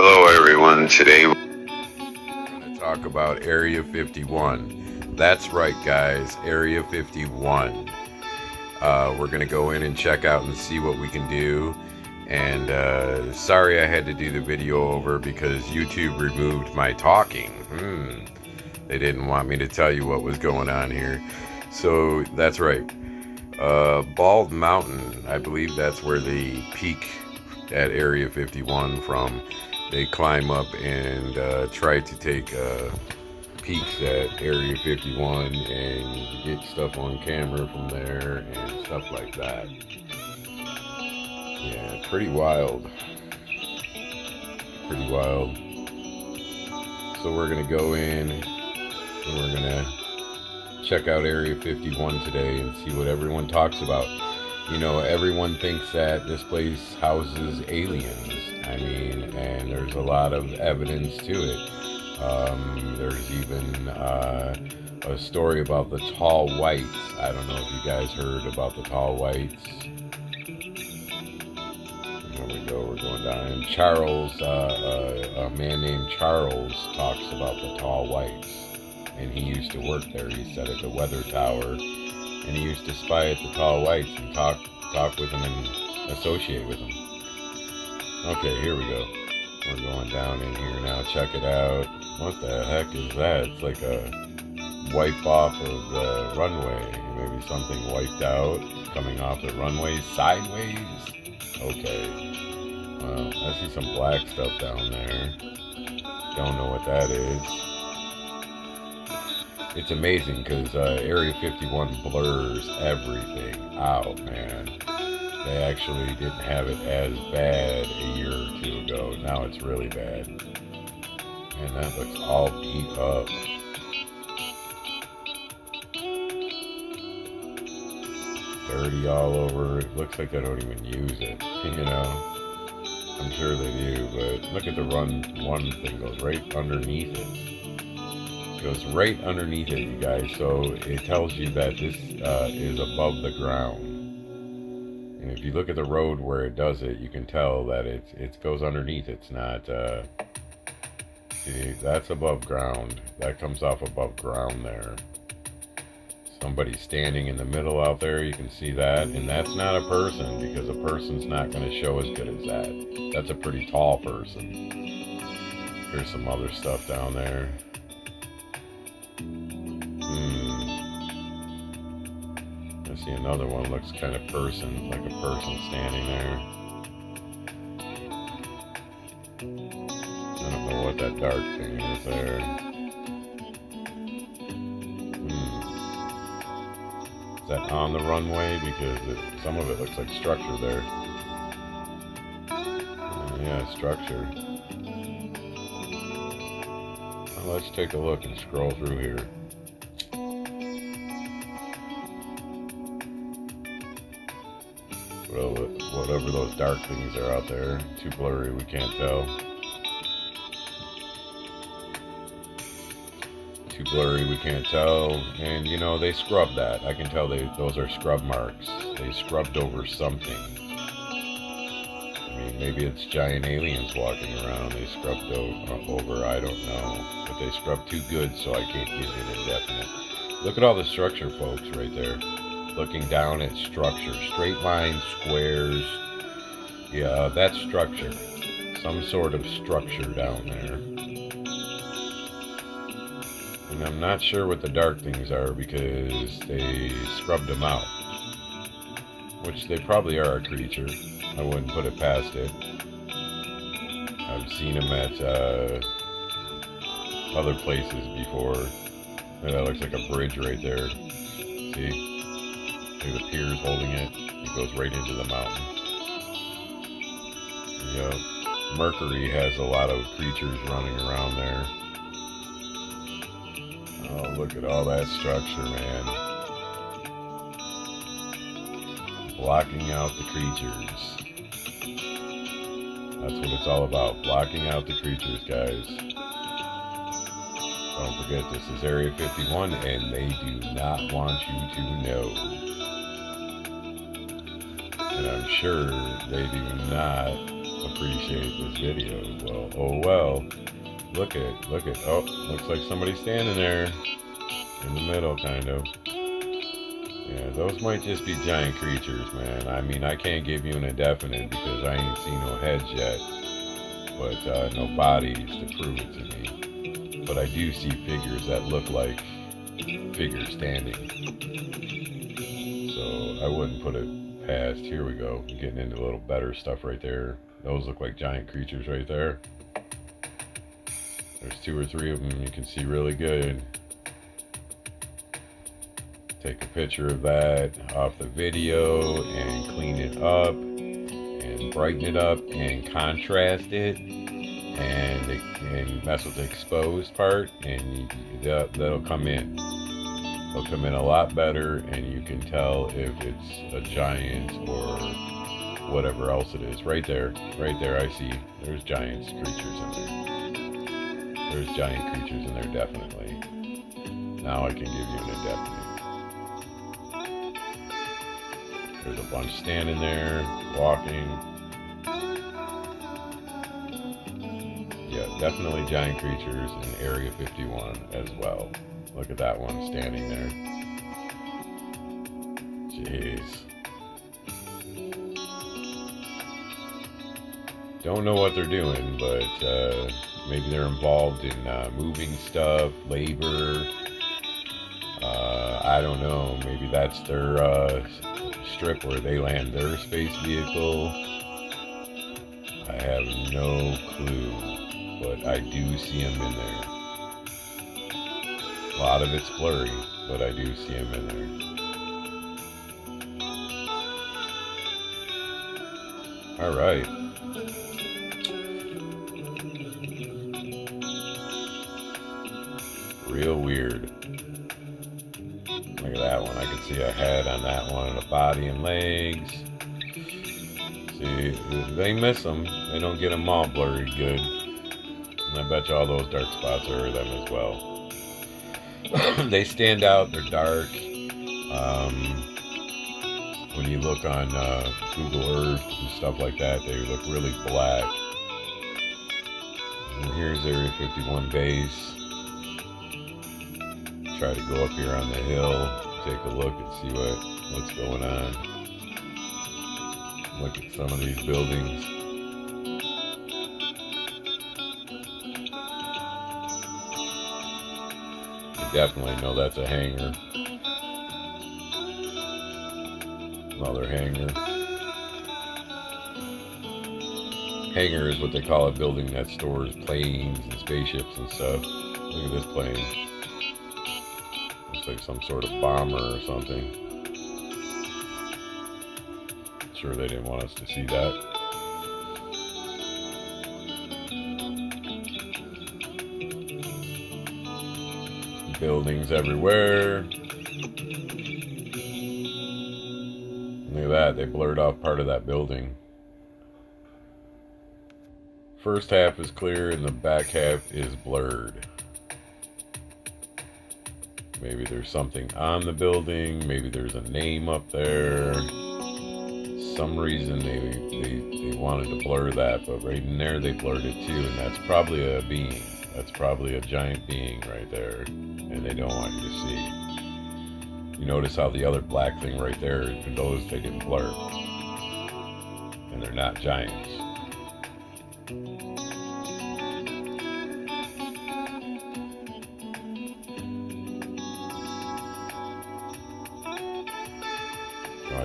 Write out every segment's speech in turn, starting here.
Hello everyone, today we're going to talk about Area 51. That's right guys, Area 51. We're going to go in and check out and see what we can do. And sorry I had to do the video over because YouTube removed my talking. They didn't want me to tell you what was going on here. So that's right. Bald Mountain, I believe that's where they peak at Area 51 from. They climb up and try to take peeks at Area 51 and get stuff on camera from there and stuff like that. Yeah, pretty wild. Pretty wild. So we're going to go in and we're going to check out Area 51 today and see what everyone talks about. You know, everyone thinks that this place houses aliens. I mean, and there's a lot of evidence to it. There's even a story about the tall whites. I don't know if you guys heard about the tall whites. There we go, we're going down. And Charles, a man named Charles talks about the tall whites. And he used to work there, he said, at the weather tower. And he used to spy at the tall whites and talk with them and associate with them. Okay, here we go. We're going down in here now. Check it out. What the heck is that? It's like a wipe off of the runway. Maybe something wiped out coming off the runway sideways. Okay. Well, I see some black stuff down there. Don't know what that is. It's amazing because Area 51 blurs everything out, man. They actually didn't have it as bad a year or two ago. Now it's really bad. And that looks all beat up. Dirty all over. It looks like they don't even use it, you know. I'm sure they do, but look at the one thing goes right underneath it. Goes right underneath it, you guys, so it tells you that this is above the ground. And if you look at the road where it does it, you can tell that it goes underneath. It's not see, that's above ground. That comes off above ground there. Somebody's standing in the middle out there, you can see that, and that's not a person, because a person's not going to show as good as that. That's a pretty tall person. Here's some other stuff down there. I see another one, looks kind of person, like a person standing there. I don't know what that dark thing is there. Is that on the runway? Because some of it looks like structure there. Yeah, structure. Well, let's take a look and scroll through here. Well, whatever those dark things are out there, too blurry, we can't tell. Too blurry, we can't tell. And you know, they scrubbed that. I can tell those are scrub marks. They scrubbed over something. I mean, maybe it's giant aliens walking around. They scrubbed over, I don't know. But they scrubbed too good, so I can't give it a definite. Look at all the structure, folks, right there. Looking down at structure. Straight lines, squares. Yeah, that's structure. Some sort of structure down there. And I'm not sure what the dark things are because they scrubbed them out. Which they probably are a creature. I wouldn't put it past it. I've seen them at other places before. And that looks like a bridge right there. See? See the piers holding it? It goes right into the mountain. You know, Mercury has a lot of creatures running around there. Oh, look at all that structure, man. Blocking out the creatures. That's what it's all about. Blocking out the creatures, guys. Don't forget, this is Area 51, and they do not want you to know. And I'm sure they do not appreciate this video. Well, oh well. Look at, oh, looks like somebody's standing there in the middle, kind of. Yeah, those might just be giant creatures, man. I mean, I can't give you an indefinite because I ain't seen no heads yet, but no bodies to prove it to me. But I do see figures that look like figures standing. So I wouldn't put it past. Here we go. I'm getting into a little better stuff right there. Those look like giant creatures right there. There's 2 or 3 of them you can see really good. Take a picture of that off the video and clean it up and brighten it up and contrast it and mess with the exposed part, and that'll come in. It'll come in a lot better, and you can tell if it's a giant or whatever else it is. Right there, I see there's giant creatures in there. There's giant creatures in there, definitely. Now I can give you an indefinite. There's a bunch standing there, walking. Yeah, definitely giant creatures in Area 51 as well. Look at that one standing there. Jeez. Don't know what they're doing, but maybe they're involved in moving stuff, labor. I don't know. Maybe that's their strip where they land their space vehicle. I have no clue, but I do see them in there. A lot of it's blurry, but I do see them in there. All right. Real weird. Look at that one. I can see a head on that one, and a body and legs. See, they miss them. They don't get them all blurry good. And I bet you all those dark spots are them as well. They stand out. They're dark. When you look on Google Earth and stuff like that, they look really black. And here's Area 51 base. Try to go up here on the hill, take a look and see what's going on. Look at some of these buildings. You definitely know that's a hangar. Another hangar. Hangar is what they call a building that stores planes and spaceships and stuff. Look at this plane. Looks like some sort of bomber or something. Sure they didn't want us to see that. Buildings everywhere. Look at that, they blurred off part of that building. First half is clear and the back half is blurred. Maybe there's something on the building, maybe there's a name up there. Some reason they wanted to blur that, but right in there they blurred it too, and that's probably a being. That's probably a giant being right there, and they don't want you to see. You notice how the other black thing right there, those they didn't blur, and they're not giants.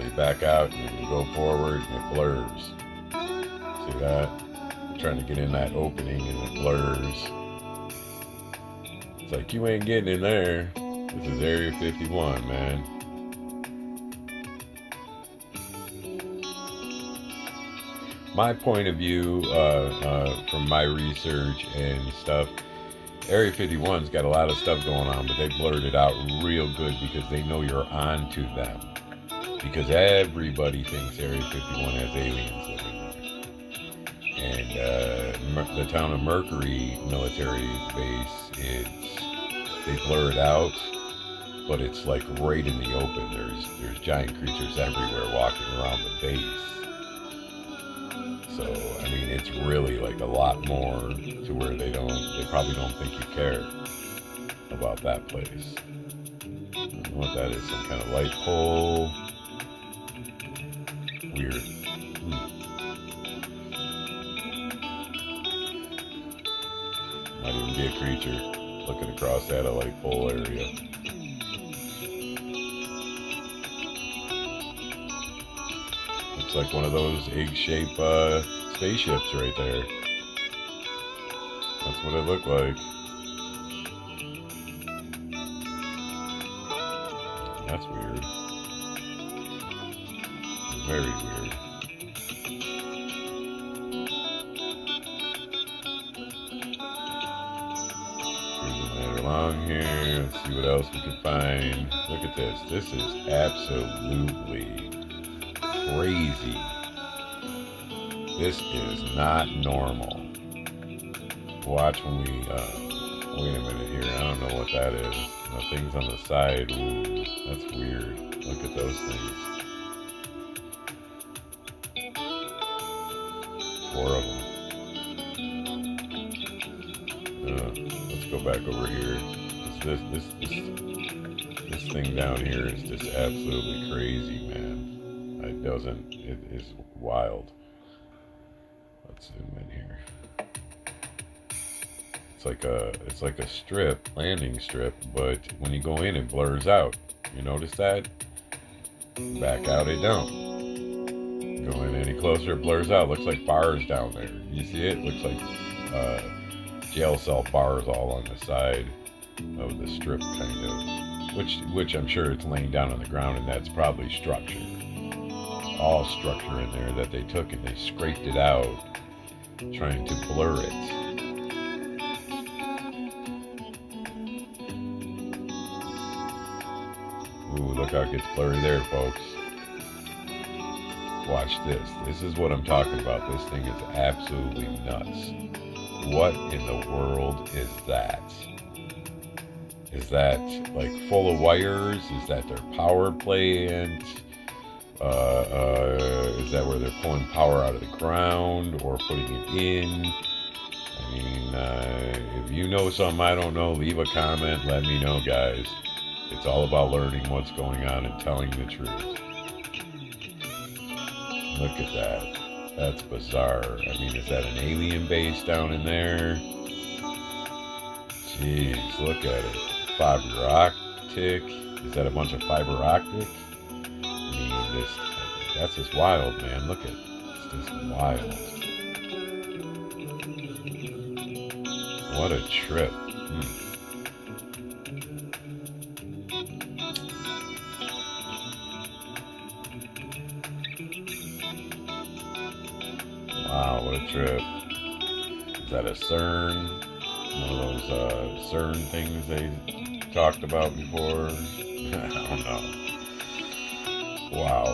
You back out and you go forward and it blurs. See that? I'm trying to get in that opening and it blurs. It's like you ain't getting in there. This is Area 51, man. My point of view from my research and stuff, Area 51's got a lot of stuff going on, but they blurred it out real good because they know you're on to them. Because everybody thinks Area 51 has aliens living there. And the town of Mercury military base, they blur it out, but it's like right in the open. There's giant creatures everywhere walking around the base. So, I mean, it's really like a lot more to where they probably don't think you care about that place. I don't know what that is, some kind of light pole. Weird. Might even be a creature looking across that light pole area. Looks like one of those egg-shaped spaceships right there. That's what it looked like. That's weird. Very weird. Cruising right along here. Let's see what else we can find. Look at this. This is absolutely crazy. This is not normal. Watch when we, wait a minute here. I don't know what that is. The things on the side. Ooh, that's weird. Look at those things. 4 of them. Let's go back over here. This thing down here is just absolutely crazy, man. It is wild. Let's zoom in here. It's like a strip, landing strip, but when you go in, it blurs out. You notice that? Back out, it don't. Go in any closer, it blurs out. Looks like bars down there. You see it? Looks like jail cell bars all on the side of the strip, kind of. Which I'm sure it's laying down on the ground, and that's probably structure. All structure in there that they took and they scraped it out, trying to blur it. Ooh, look how it gets blurry there, folks. Watch this. This is what I'm talking about. This thing is absolutely nuts. What in the world is that? Is that like full of wires? Is that their power plant? Is that where they're pulling power out of the ground or putting it in? I mean, if you know something I don't know, leave a comment. Let me know, guys. It's all about learning what's going on and telling the truth. Look at that. That's bizarre. I mean, is that an alien base down in there? Jeez, look at it. Fiber optic. Is that a bunch of fiber optic? I mean, that's just wild, man. Look at it. It's just wild. What a trip. Wow, what a trip. Is that a CERN? One of those CERN things they talked about before? I don't know. Wow.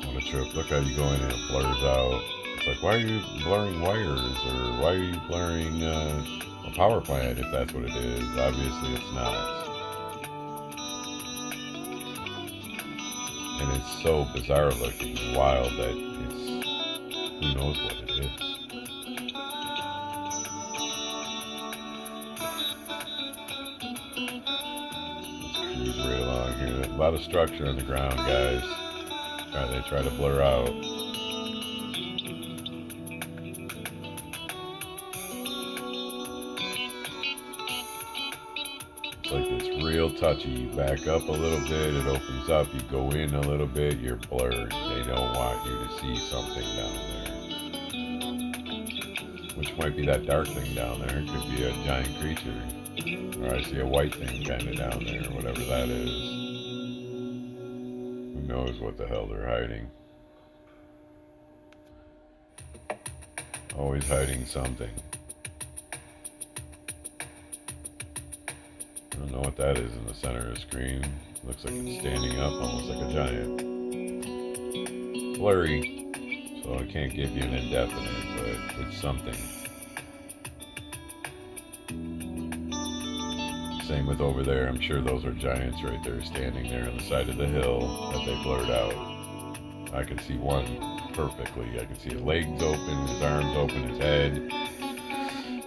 What a trip. Look how you go in and it blurs out. It's like, why are you blurring wires? Or why are you blurring a power plant if that's what it is? Obviously it's not. And it's so bizarre looking and wild that who knows what it is. Let's cruise right along here. There's a lot of structure on the ground, guys. They try to blur out. It's like it's real touchy. You back up a little bit, it opens up. You go in a little bit, you're blurred. They don't want you to see something down there. Which might be that dark thing down there. It could be a giant creature. Or I see a white thing kind of down there, whatever that is. Who knows what the hell they're hiding. Always hiding something. I don't know what that is in the center of the screen. Looks like it's standing up, almost like a giant. Blurry, so I can't give you an indefinite, but it's something. Same with over there. I'm sure those are giants right there, standing there on the side of the hill that they blurred out. I can see one perfectly. I can see his legs open, his arms open, his head.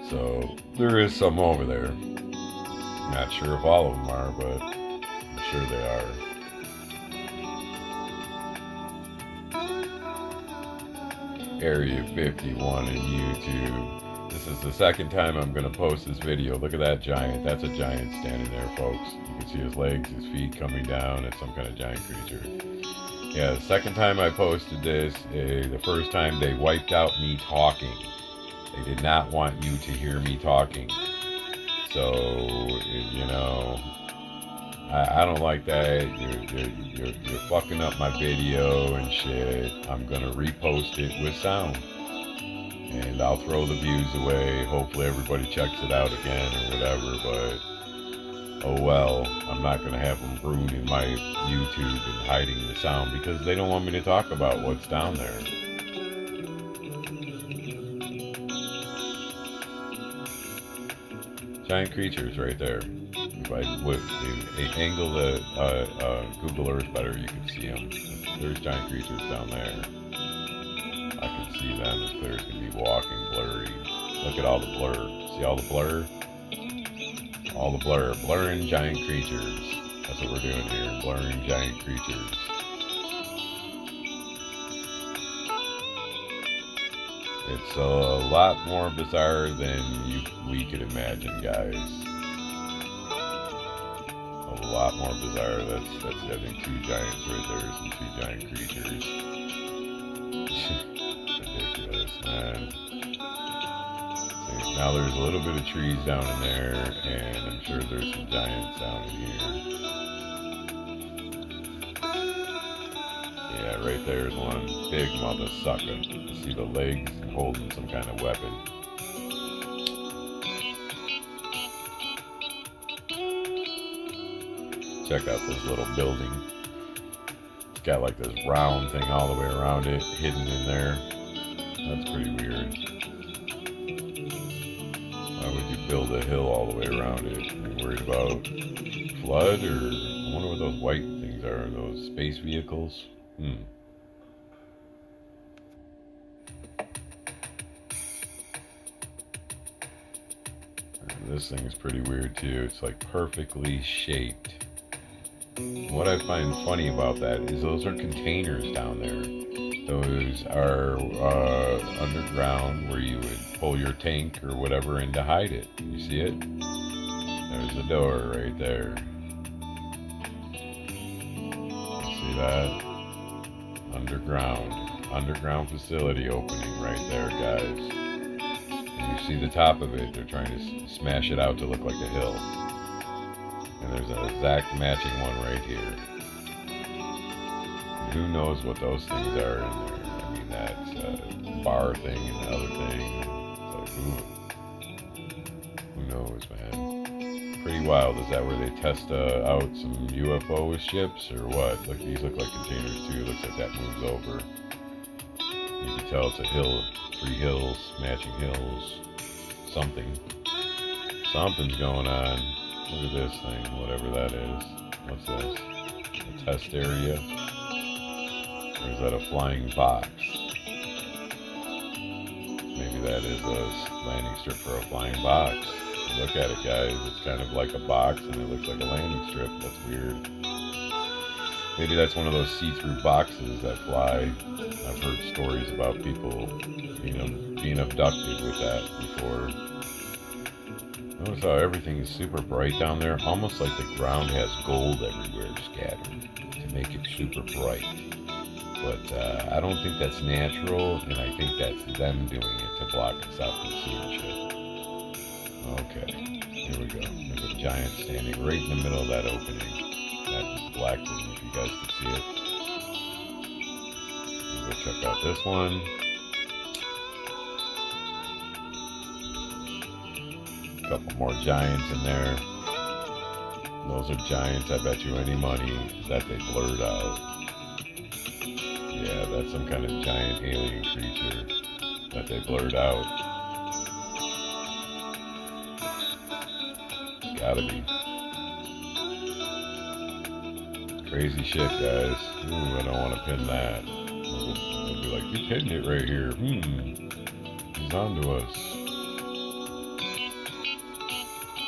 So there is some over there. Not sure if all of them are, but I'm sure they are. Area 51 in YouTube. This is the second time I'm going to post this video. Look at that giant. That's a giant standing there, folks. You can see his legs, his feet coming down. It's some kind of giant creature. Yeah, the second time I posted this, the first time they wiped out me talking. They did not want you to hear me talking. So, you know, I don't like that. You're fucking up my video and shit. I'm gonna repost it with sound, and I'll throw the views away. Hopefully everybody checks it out again or whatever. But oh well, I'm not gonna have them ruining my YouTube and hiding the sound because they don't want me to talk about what's down there. Giant creatures right there. If I would angle the Google Earth better, you can see them. There's giant creatures down there. I can see them as clear as can be, walking blurry. Look at all the blur. See all the blur? All the blur. Blurring giant creatures. That's what we're doing here. Blurring giant creatures. It's a lot more bizarre than we could imagine, guys. A lot more bizarre. That's I think two giants right there. Some two giant creatures. Ridiculous, man. See, now there's a little bit of trees down in there, and I'm sure there's some giants down in here. Yeah, right there's one big mother sucker. See the legs holding some kind of weapon. Check out this little building. It's got like this round thing all the way around it, hidden in there. That's pretty weird. Why would you build a hill all the way around it? Are you worried about flood, or I wonder what those white things are. Are those space vehicles? This thing is pretty weird too. It's like perfectly shaped. What I find funny about that is those are containers down there. Those are underground where you would pull your tank or whatever in to hide it. You see it? There's the door right there. See that? Underground facility opening right there, guys. And you see the top of it. They're trying to smash it out to look like a hill. And there's an exact matching one right here. And who knows what those things are in there? I mean, that's a bar thing and the other thing. It's like, who knows, man? Pretty wild. Is that where they test out some UFO ships or what? Look, these look like containers too. Looks like that moves over. You can tell it's a hill. 3 hills, matching hills. Something's going on. Look at this thing, whatever that is. What's this? A test area? Or is that a flying box? Maybe that is a landing strip for a flying box. Look at it, guys. It's kind of like a box and it looks like a landing strip. That's weird. Maybe that's one of those see-through boxes that fly. I've heard stories about people, being abducted with that before. Notice how everything is super bright down there, almost like the ground has gold everywhere scattered to make it super bright. But I don't think that's natural, and I think that's them doing it to block us out from seeing shit. Okay, here we go. There's a giant standing right in the middle of that opening. That black thing, if you guys can see it. We'll go check out this one. Couple more giants in there. Those are giants, I bet you any money that they blurred out. Yeah, that's some kind of giant alien creature that they blurred out. It's gotta be. Crazy shit, guys. Ooh, I don't want to pin that. They'll be like, you're hitting it right here. He's onto us.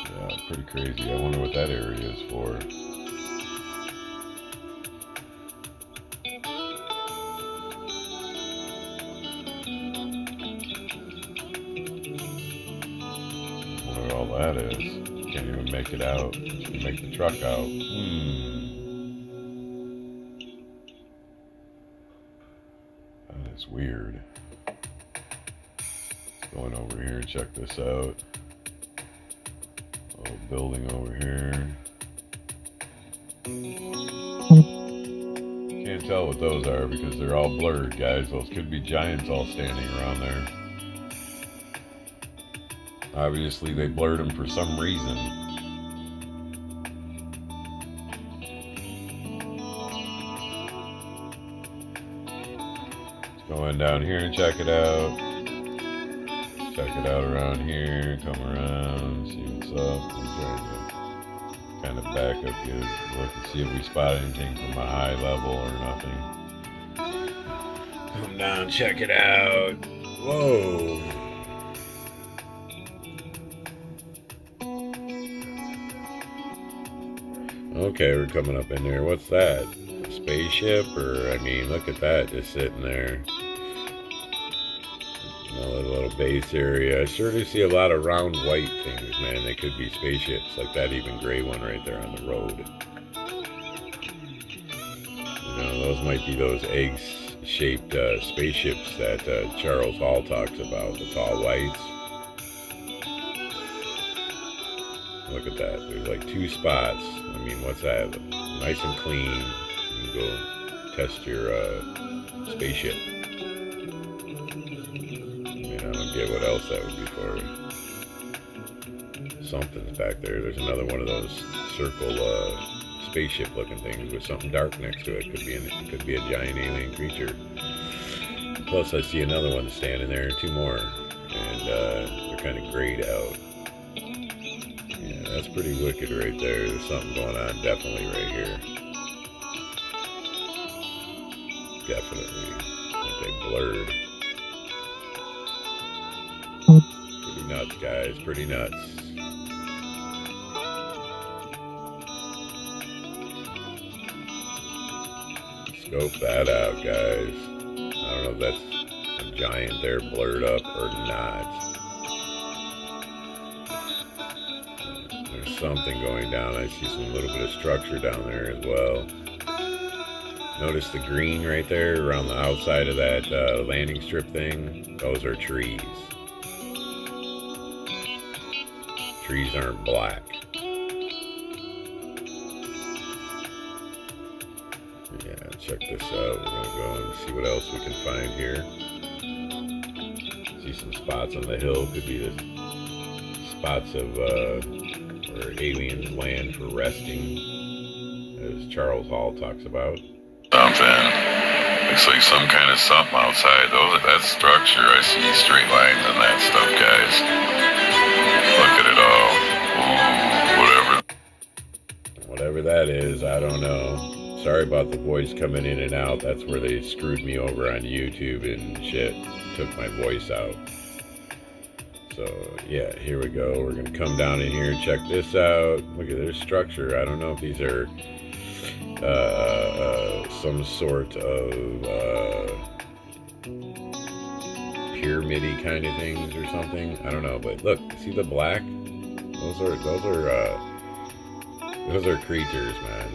Yeah, pretty crazy. I wonder what that area is for. What all that is. Can't even make it out. Can't make the truck out. That is weird. Going over here, check this out. Little building over here. Can't tell what those are because they're all blurred, guys. Those could be giants all standing around there. Obviously, they blurred them for some reason. Let's go in down here and check it out. Check it out around here. Come around, see what's up. I'm trying to kind of back up here, look and see if we spot anything from a high level or nothing. Come down, check it out. Whoa. Okay, we're coming up in there. What's that? A spaceship? Or, I mean, look at that just sitting there. Another little base area. I sure do see a lot of round white things, man. They could be spaceships, like that even gray one right there on the road. You know, those might be those egg-shaped spaceships that Charles Hall talks about, the tall whites. Look at that. There's like 2 spots. I mean, what's that? Nice and clean. You can go test your spaceship. I don't get what else that would be for. Something's back there. There's another one of those circle spaceship looking things with something dark next to it. Could be a giant alien creature. Plus I see another one standing there, 2 more. And they're kind of grayed out. Yeah, that's pretty wicked right there. There's something going on definitely right here. Definitely. But they blurred. Pretty nuts, guys. Pretty nuts. Scope that out, guys. I don't know if that's a giant there blurred up or not. There's something going down. I see some little bit of structure down there as well. Notice the green right there around the outside of that landing strip thing? Those are trees. Trees aren't black. Yeah, check this out. We're gonna go and see what else we can find here. See some spots on the hill. Could be the spots of where aliens land for resting, as Charles Hall talks about. Something. Looks like some kind of something outside. That structure, I see straight lines and that stuff, guys. Look at it all. Ooh, whatever that is, I don't know. Sorry about the voice coming in and out. That's where they screwed me over on YouTube and shit. Took my voice out. So, yeah, here we go. We're going to come down in here and check this out. Look at their structure. I don't know if these are some sort of pyramid-y kind of things or something. I don't know, but look, see the black? Those are creatures, man.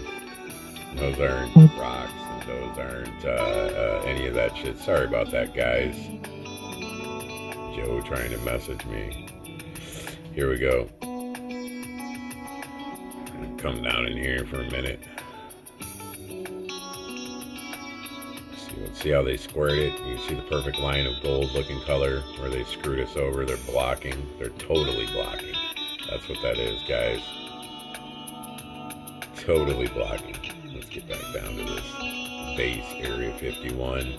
Those aren't rocks, and those aren't any of that shit. Sorry about that, guys. Joe trying to message me. Here we go. Come down in here for a minute. See how they squared it? You see the perfect line of gold looking color where they screwed us over. They're blocking. They're totally blocking. That's what that is, guys. Totally blocking. Let's get back down to this base, Area 51.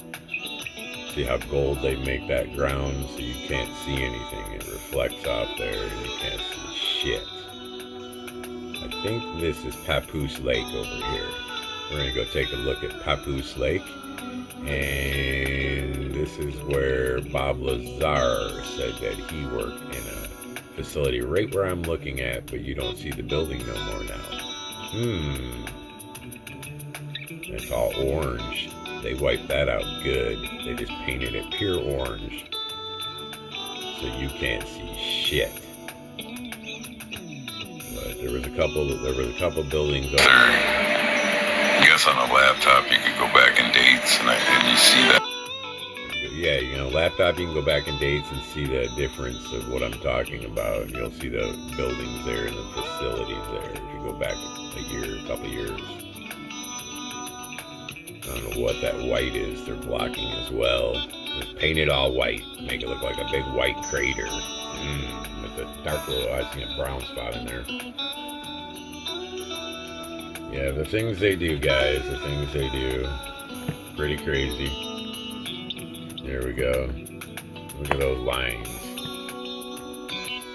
See how gold they make that ground so you can't see anything. It reflects off there and you can't see shit. I think this is Papoose Lake over here. We're going to go take a look at Papoose Lake. And this is where Bob Lazar said that he worked in a facility right where I'm looking at, but you don't see the building no more now. It's all orange. They wiped that out good. They just painted it pure orange, so you can't see shit. But there was a couple buildings over there. I guess on a laptop you could go back in dates and you see that. Yeah, you know, laptop you can go back in dates and see the difference of what I'm talking about. You'll see the buildings there and the facilities there if you go back a couple years. I don't know what that white is they're blocking as well. Just paint it all white. Make it look like a big white crater. With a dark little, I see a brown spot in there. Yeah, the things they do, guys. The things they do. Pretty crazy. There we go. Look at those lines.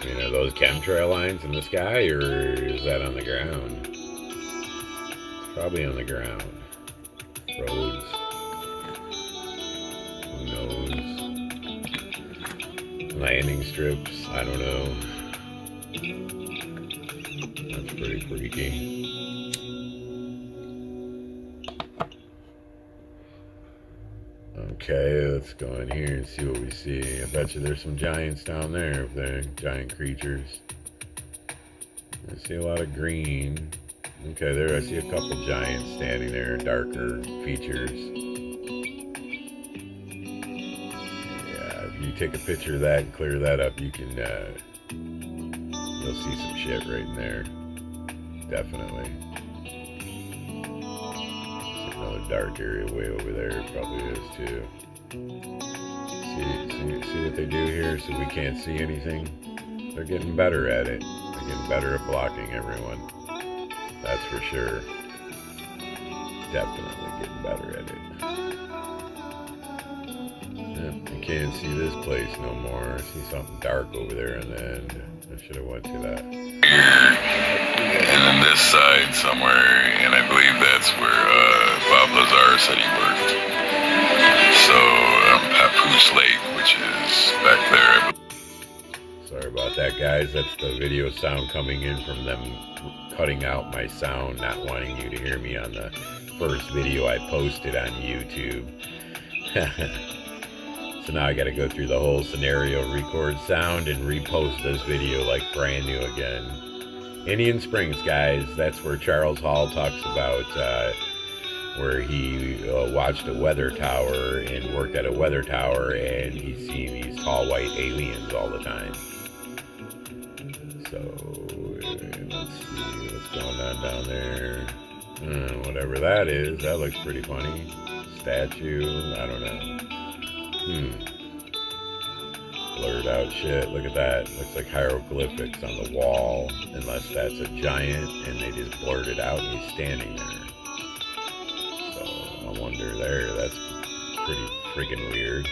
I mean, are those chemtrail lines in the sky, or is that on the ground? It's probably on the ground. Roads. Who knows? Landing strips. I don't know. That's pretty freaky. Okay, let's go in here and see what we see. I bet you there's some giants down there, if they're giant creatures. I see a lot of green. Okay, there I see a couple giants standing there, darker features. Yeah, if you take a picture of that and clear that up, you can, you'll see some shit right in there. Definitely. Another dark area way over there, probably is too. See what they do here, so we can't see anything? They're getting better at it. They're getting better at blocking everyone. That's for sure. Definitely getting better at it. Yep, you can't see this place no more. I see something dark over there on the end. I should have went to that. And then this side somewhere, and I believe that's where Bob Lazar said he worked. So, Papoose Lake, which is back there. Sorry about that, guys. That's the video sound coming in from them cutting out my sound, not wanting you to hear me on the first video I posted on YouTube. So now I got to go through the whole scenario, record sound, and repost this video like brand new again. Indian Springs, guys. That's where Charles Hall talks about where he watched a weather tower and worked at a weather tower, and he's seen these tall white aliens all the time. So let's see what's going on down there. Whatever that is, that looks pretty funny. Statue, I don't know. Blurred out shit. Look at that. Looks like hieroglyphics on the wall. Unless that's a giant and they just blurred it out and he's standing there. So I wonder there. That's pretty freaking weird.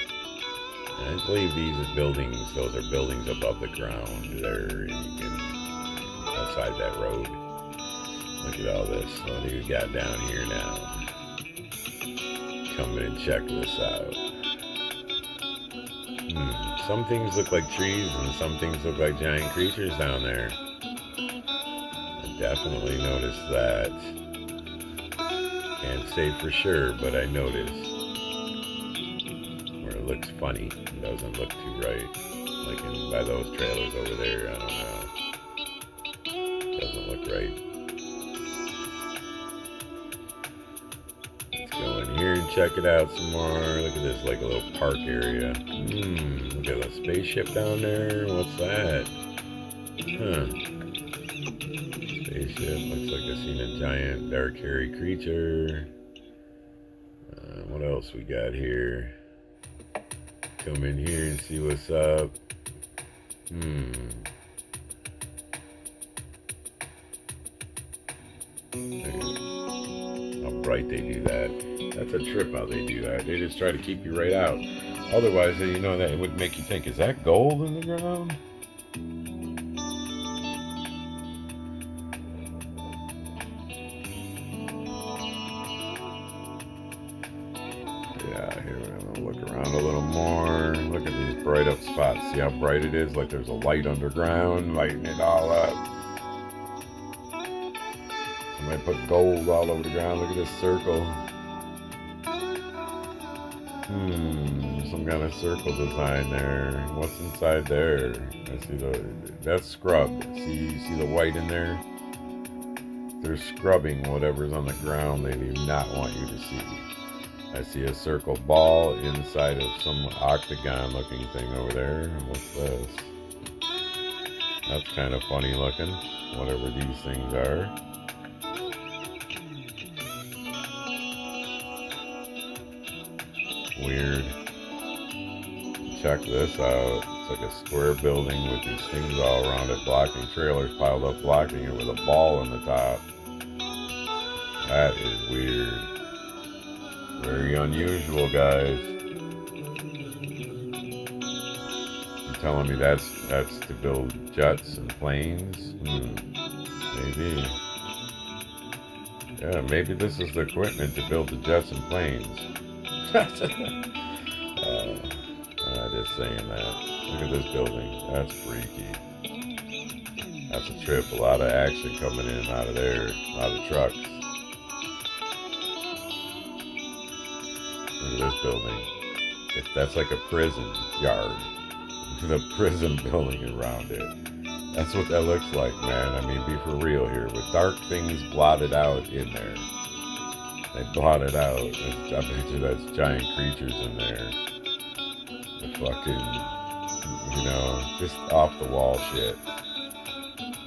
And I believe these are buildings. Those are buildings above the ground there. And you can outside that road. Look at all this. What do we got down here now? Come in and check this out. Some things look like trees and some things look like giant creatures down there. I definitely noticed that. Can't say for sure, but I noticed. Where it looks funny. It doesn't look too right. Like by those trailers over there, I don't know. Doesn't look right. Let's go in here and check it out some more. Look at this, like a little park area. Look at a spaceship down there. What's that? Spaceship. Looks like I've seen a giant dark hairy creature. What else we got here? Come in here and see what's up. How bright they do that. That's a trip how they do that. They just try to keep you right out. Otherwise, you know, that it would make you think, is that gold in the ground? spot. See how bright it is? Like there's a light underground, lighting it all up. Somebody put gold all over the ground. Look at this circle. Some kind of circle design there. What's inside there? I see that's scrubbed. See the white in there? They're scrubbing whatever's on the ground they do not want you to see. I see a circle ball inside of some octagon looking thing over there. What's this? That's kind of funny looking, whatever these things are. Weird. Check this out. It's like a square building with these things all around it, blocking trailers piled up, blocking it with a ball in the top. That is weird. Very unusual, guys. You telling me that's to build jets and planes? Maybe. Yeah, maybe this is the equipment to build the jets and planes. Just saying that. Look at this building. That's freaky. That's a trip. A lot of action coming in and out of there. A lot of trucks. Look at this building. That's like a prison yard. The prison building around it. That's what that looks like, man. I mean, be for real here. With dark things blotted out in there. They blotted out. I bet you that's giant creatures in there. The fucking, just off the wall shit.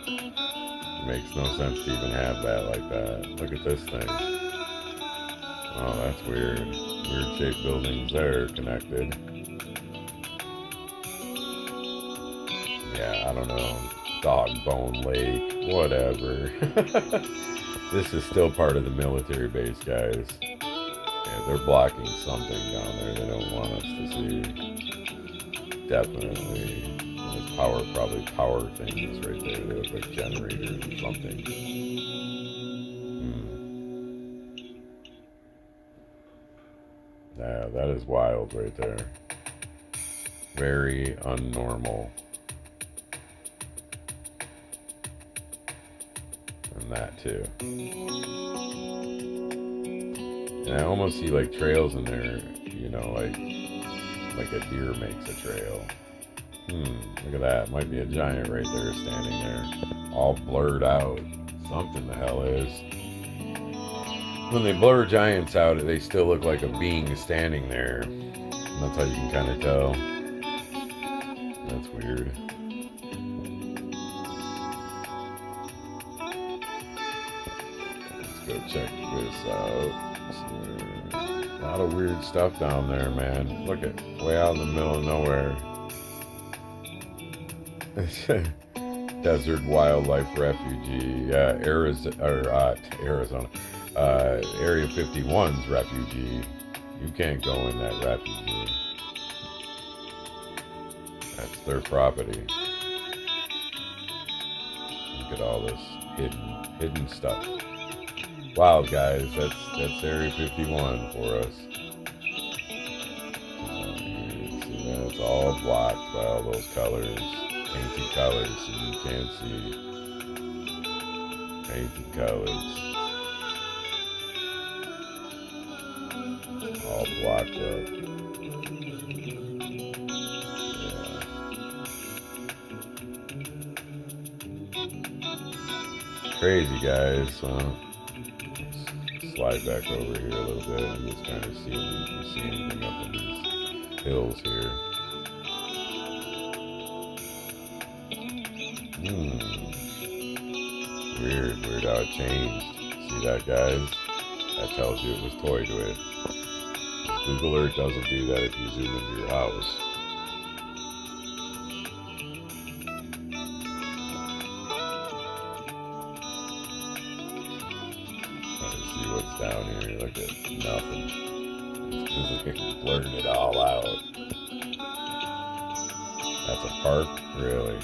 It makes no sense to even have that like that. Look at this thing. Oh, that's weird. Weird shaped buildings there connected. Yeah, I don't know. Dog Bone Lake, whatever. This is still part of the military base, guys. Yeah, they're blocking something down there they don't want us to see. Definitely. There's probably power things right there. They look like generators or something. Yeah, that is wild right there. Very unnormal. And that too. And I almost see like trails in there, like a deer makes a trail. Look at that. Might be a giant right there standing there. All blurred out. Something the hell is. When they blur giants out, they still look like a being standing there. And that's how you can kind of tell. That's weird. Let's go check this out. A lot of weird stuff down there, man. Look at way out in the middle of nowhere. Desert Wildlife Refugee. Yeah, Arizona. Area 51's refugee. You can't go in that refugee. That's their property. Look at all this hidden stuff. Wow, guys, that's Area 51 for us. See, that's all blocked by all those colors, painted colors, so you can't see. Painted colors, all blocked up. Yeah. Crazy, guys. Slide back over here a little bit and just kind of see if you can see anything up in these hills here. Weird how it changed. See that, guys? That tells you it was toyed with. Google Earth doesn't do that if you zoom into your house. What's down here? Look at nothing. It's blurring it all out. That's a park, really.